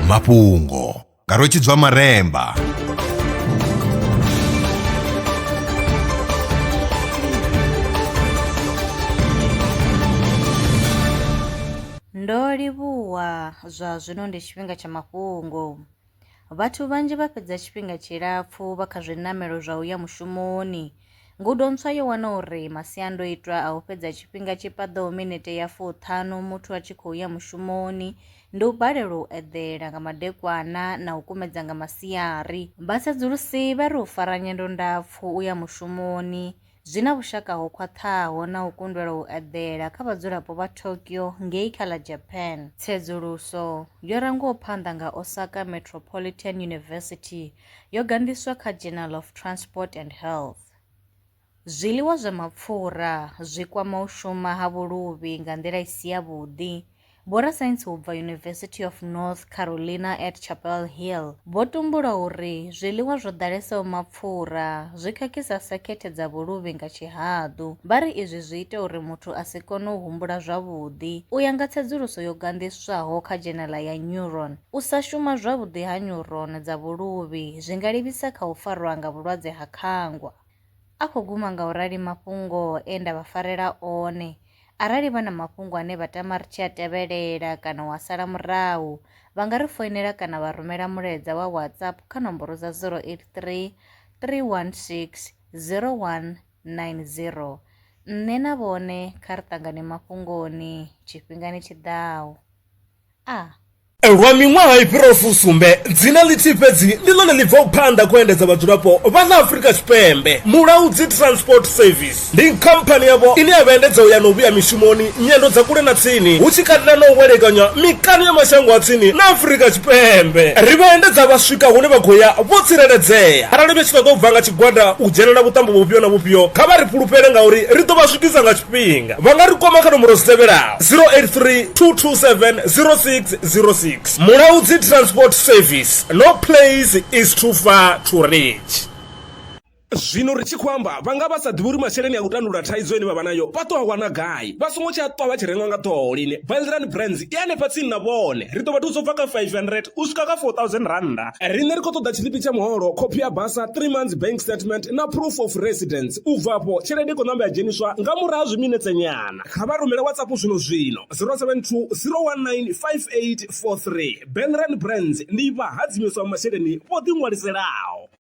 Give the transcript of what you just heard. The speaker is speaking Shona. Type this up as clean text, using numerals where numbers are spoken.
Mafhungo nga Rotshidzwa Maremba. Ndo livhuwa zwa zwino ndi tshifhinga tsha mafhungo. Vhathu vhanzhi vha fhedza tshifhinga tshilapfu vha kha zwiṋamelo zwa uya mushumoni. Ngudo ntswa yo wana uri masiandoitwa a u fhedza tshifhinga tshipaḓaho minete ya 50 muthu a tshi khou ya mushumoni ndi u balelwa u eḓela nga madekwana na u kumedza nga masiari. Tsedzuluso vha ri u fara nyendo ndapfu uya mushumoni zwi na vhushaka ho khwaṱhaho na u kundelwa u eḓela kha vhadzulapo vha Tokyo ngei kha ḽa Japan. Tsedzuluso yo rangiwaho phanḓa nga Osaka Metropolitan University yo gandiswa kha Journal of Transport and Health. Zwiḽiwa zwa mapfura zwi kwama u shuma ha vhuluvhi nga nḓila i si yavhuḓi. Vhorasaintsi u bva University of North Carolina at Chapel Hill vho tumbula uri zwiḽiwa zwo ḓalesaho mapfura zwi khakhisa sakhethe dza vhuluvhi nga tshihaḓu. Vha ri izwi zwi ita uri muthu a si kone u humbula zwavhuḓi. U ya nga tsedzuluso yo gandiswaho kha dzhenela ya Neuron, u sa shuma zwavhuḓi ha neuron dza vhuluvhi zwi nga livhisa kha u farwa nga vhulwadze ha khangwa. A khou guma nga u rali mafhungo nda vha farela one. Arali vha na mafhungo ane vha tama ri tshi a tevhelela kana wa sala murahu, vha nga ri foinela kana vha rumela mulaedza wa WhatsApp kha nomboro dza 083 316 0190. Nṋe na vhone kha ri ṱangane mafhungoni tshifhingani tshiḓaho. Lwa miṅwaha I fhiraho fusumbe dzina ḽithihi fhedzi ndi ḽone ḽi bvaho phanḓa khou endedza vhadzulapo vha ḽa Afrika Tshipembe. Mulaudzi Transport Service ndi khamphani yavho ine ya vha endedza u ya na u vhuya mishumoni nyendo dza kule na tsini hu tshi katela na u welekanya mikano ya mashango a tsini na Afrika Tshipembe. Ri vha endedza vha swika hune vha khou ya vho tsireledzea. Arali vha tshi ṱoḓa u bva nga tshigwada u dzhenela vhuṱambo vhufhio na vhufhio kha vha ri fhulufhele ngauri ri ḓo vha swikisa nga tshifhinga. Vha nga ri kwama kha nomboro dzi tevhelaho 083 227 0606. Mulaudzi Transport Service. No place is too far to reach. Zwino ri tshi khou amba vha nga vha sa ḓivhi uri masheleni a u tandulula thaidzo ine vha vha nayo vha ṱo a wana gai vha songo tsha ṱwa vha tshi renga nga ṱhoho lini. Benzran Brands I hanefha tsini na vhone ri ḓo vha thusa u bva kha 500 u swika kha 4000 randa. Riṋe ri khou ṱoḓa tshiḽipi tsha muholo, khophi ya basa, 3 months bank statement na proof of residence. U bva afho tshelede I khou ṋamba ya dzheniswa nga murahu ha zwiminetse nyana. Kha vha rumele WhatsApp zwino 072 019 5843. Benzran Brands ndi vha hadzimiswa masheleni vho ḓi ṅwaliselaho.